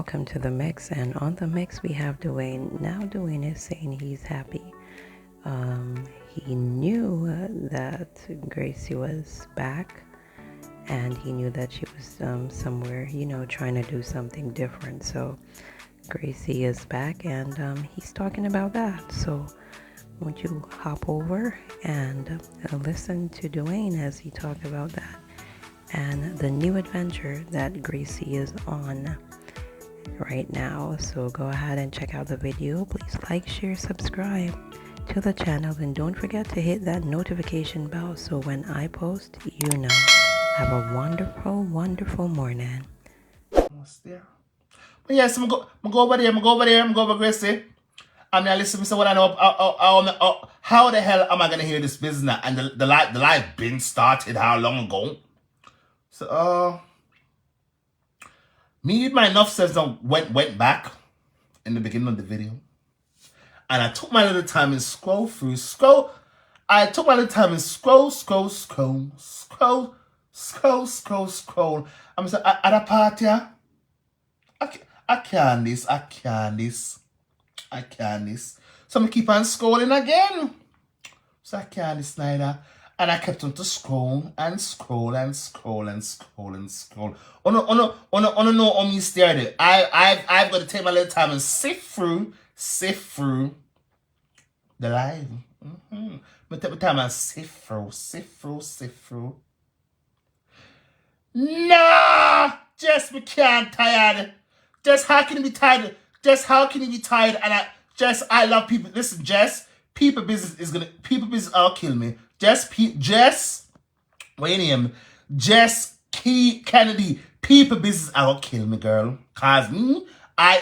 welcome to the mix. And on the mix, we have Dwayne. Now, Dwayne is saying he's happy. He knew that Gracie was back, and he knew that she was somewhere, trying to do something different. So, Gracie is back, and he's talking about that. So, won't you hop over and listen to Dwayne as he talked about that and the new adventure that Gracie is on right now. So go ahead and check out the video. Please like, share, subscribe to the channel, and don't forget to hit that notification bell so when I post, you know. Have a wonderful, wonderful morning. Almost there. But yes, I'm go over there, I'm go over Gracie. I'm now listening to what I know. How the hell am I gonna hear this business? And the live been started how long ago? So me with my enough says went back in the beginning of the video, and I took my little time and scroll. I took my little time and scroll. I'm saying at a party, I can't this. So I keep on scrolling again. So I can't this neither. And I kept on to scroll. Oh no, me stared. I've got to take my little time and sift through the live. But take my time and sift through. Nah, Jess, me can't tired. Jess, how can you be tired? And I love people. Listen, Jess, people business will kill me. Jess, what your name? Jess Kennedy, people business will kill me, girl. Cause me, I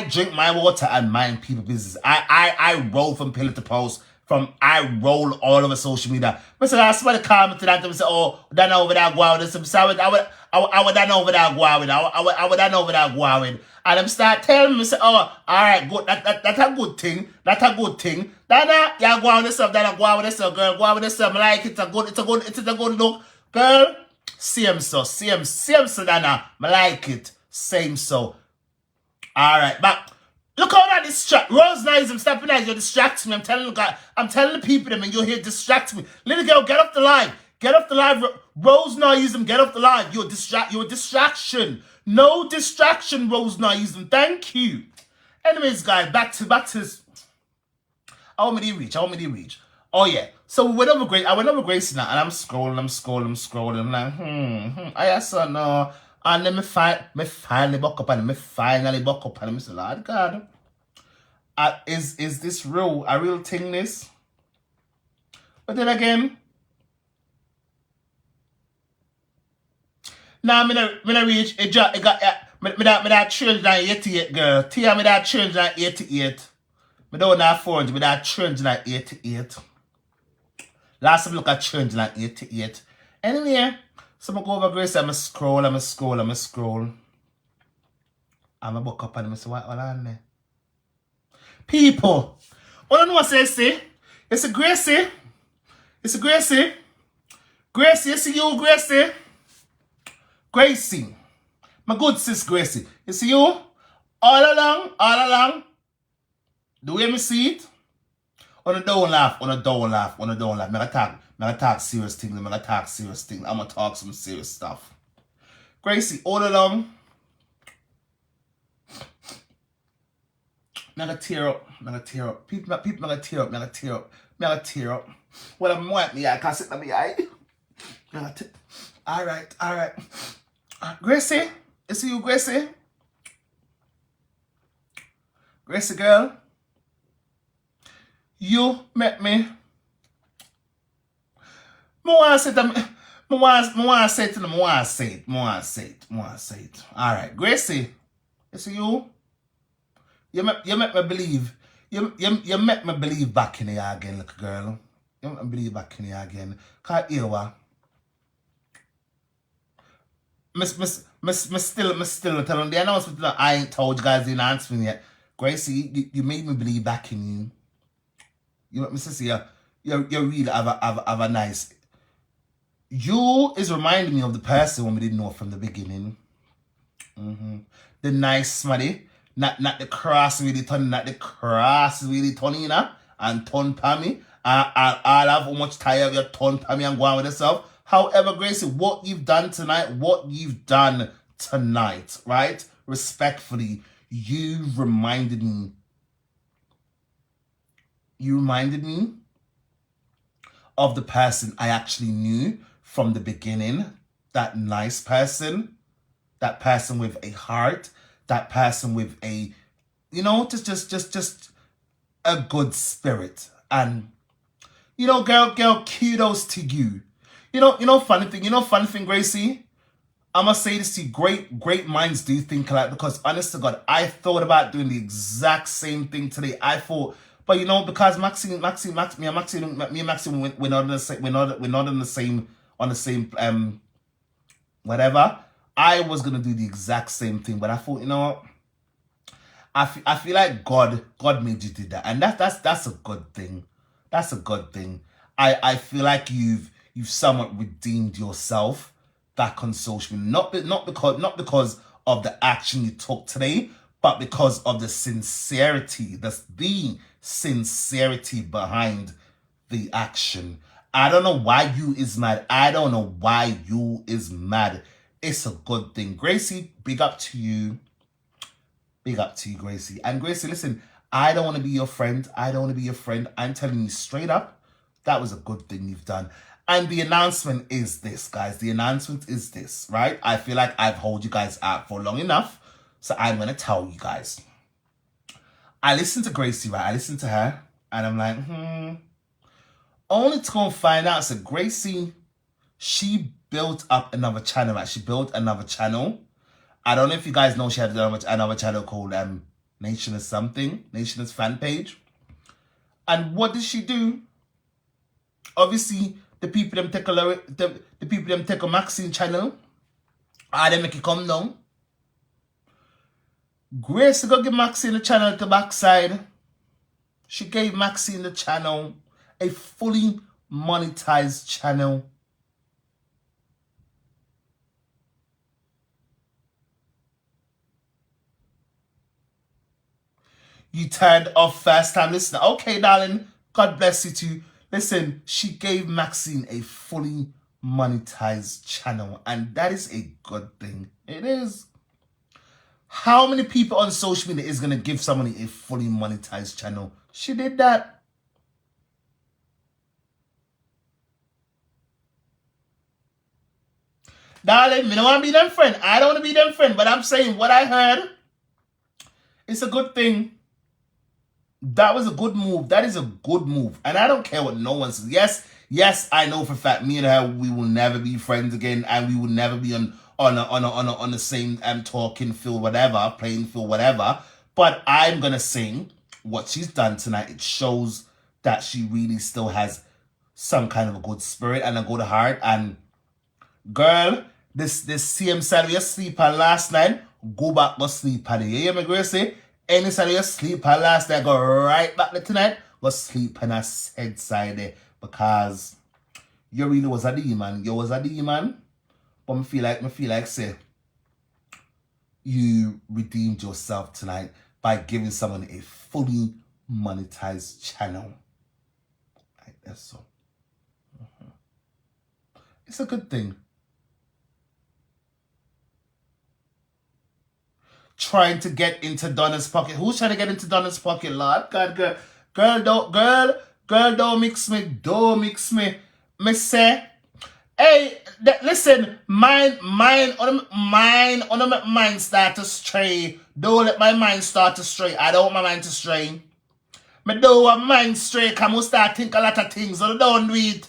drink my water and mind people business. I roll from pillar to post. I roll all over social media. But so that's why the comment to that. They say, "Oh, that over there go out." I would done over there go out. I would done over there go out. And them start telling me, say, "Oh, all right, good. That's a good thing. That you go out with yourself. That go out with yourself, girl. Go out with yourself. I like it. It's a good look, girl. Same so, Dana. I like it. Same so. All right, but. Look how that distract. Rose Nice, stepping out. You distract me. I'm telling the people them, and you're here distract me. Little girl, get off the live. Rose Nice, get off the live. You're a distraction. No distraction, Rose Nice. Thank you. Anyways, guys, back to this. I want me to reach. Oh yeah. So I went over Gracie now, and I'm scrolling. I'm like, I saw no. And then me finally buck up and I said, Lord God, is this real? A real thing this? But then again, now me reach it got me that change that 88, girl. Tia me that change that 88. Me don't have 400, me that change that 88. Last time look at change that 88. Anyway. So I go over Grace, I'm a scroll. I'm a book up and I say, what on there? People, what I know what I say? It's a Gracie. Gracie, you see you, Gracie? Gracie. My good sis Gracie. You see you? All along. The way me see it? On a don't laugh. Me gonna talk serious things. I'm gonna talk some serious stuff. Gracie, all along. Me gonna tear up. People gonna tear up. Well, I'm white me eye. Can't sit on me eye. All right. Gracie, you see you, Gracie? Gracie girl. You met me. I want to say it. All right, Gracie, you see you? You make me believe. You make me believe back in here again, little girl. You make me believe back in here again. Cause you what? Miss still telling the announcement. I ain't told you guys the announcement yet. Gracie, you made me believe back in you. You know, Mr. See, you really have a nice. You is reminding me of the person when we didn't know from the beginning. the nice smaddy, not the cross really turn, not the cross really turn, you know, and turn pammy. I'll have how much time of your turn pammy and go on with yourself. However, Gracie, what you've done tonight, right? Respectfully, you reminded me of the person I actually knew from the beginning. That nice person, that person with a heart, that person with a, just a good spirit. And, girl, kudos to you. Funny thing, Gracie. I'm gonna say this to you, great minds do think alike, because honest to God, I thought about doing the exact same thing today. I thought, but because Maxine, me and Maxine, we're not on the same whatever. I was gonna do the exact same thing, but I thought, what? I feel like God made you do that, and that's a good thing. That's a good thing. I feel like you've somewhat redeemed yourself back on social media, not because of the action you took today, but because of the sincerity. That's the sincerity behind the action. I don't know why you is mad. It's a good thing. Gracie, big up to you. Big up to you, Gracie. And Gracie, listen, I don't want to be your friend. I'm telling you straight up, that was a good thing you've done. And the announcement is this, guys. The announcement is this, right? I feel like I've held you guys out for long enough, so I'm going to tell you guys. I listened to Gracie, right? I listened to her, and I'm like, only to go and find out. So Gracie, she built up another channel, right? She built another channel. I don't know if you guys know she had another channel called Nation is Something, Nation is Fan Page. And what did she do? Obviously, the people them take a Maxine channel, and they make it come down. Grace go give Maxine the channel at the backside. She gave Maxine the channel, a fully monetized channel. You turned off first time listener. Okay, darling. God bless you too. Listen, she gave Maxine a fully monetized channel, and that is a good thing. It is. How many people on social media is going to give somebody a fully monetized channel? She did that. Darling, I don't want to be them friend. I don't want to be them friend, but I'm saying what I heard. It's a good thing. That was a good move. That is a good move. And I don't care what no one says. Yes, I know for a fact me and her, we will never be friends again, and we will never be on the same talking field, whatever, playing field, whatever. But I'm gonna sing what she's done tonight. It shows that she really still has some kind of a good spirit and a good heart. And girl, this same side you sleep on last night, go back to sleep on it. You hear me, Gracie? Any side you sleep on last night, go right back there tonight, go sleep on a head side there, because you really was a demon. You was a demon. But I feel like say you redeemed yourself tonight by giving someone a fully monetized channel. Like that's so. It's a good thing. Trying to get into Donna's pocket. Who's trying to get into Donna's pocket, Lord? God, girl, don't mix me. Don't mix me. Me say, hey, listen, mine on my mind start to stray. Don't let my mind start to stray. I don't want my mind to stray. Me don't want my mind stray, because I start think a lot of things. Or don't do it.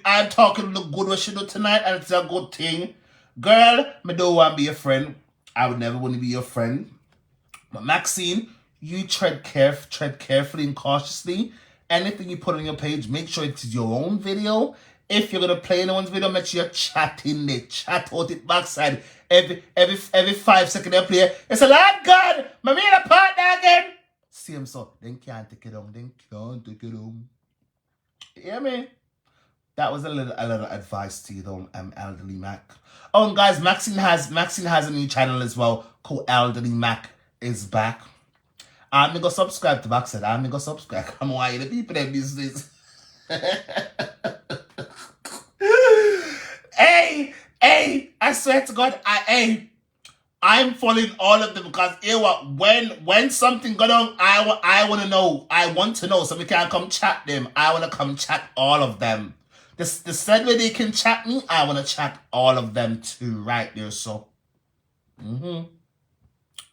I'm talking the good what she do tonight, and it's a good thing. Girl, me don't want to be a friend. I would never want to be your friend. But Maxine, you tread carefully and cautiously. Anything you put on your page, make sure it is your own video. If you're gonna play anyone's video, make sure you're chatting it. Chat out it backside. Every 5 seconds you play. It's a Lord God, my main partner again. See him so. Then can't take it on. You hear me? That was a little advice to you though, Elderly Mac. Oh, and guys, Maxine has a new channel as well called Elderly Mac is back. I'm gonna go subscribe to Max. I'm gonna go subscribe. I'm why the people in business. Hey, I swear to God, I'm following all of them because when something go on, I want to know. I want to know so we can come chat them. I want to come chat all of them. The said way they can chat me, I want to chat all of them too right there. So,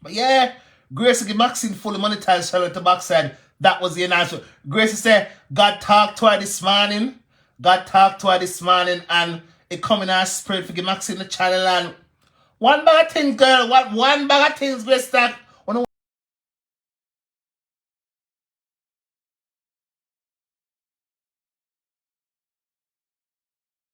But yeah, Gracie Maxine fully monetized Charlotte Box said that was the announcement. Gracie said God talked to her this morning. And it come in our spirit for Maxine the channel and one bag of things, girl. One bag of things, Gracie.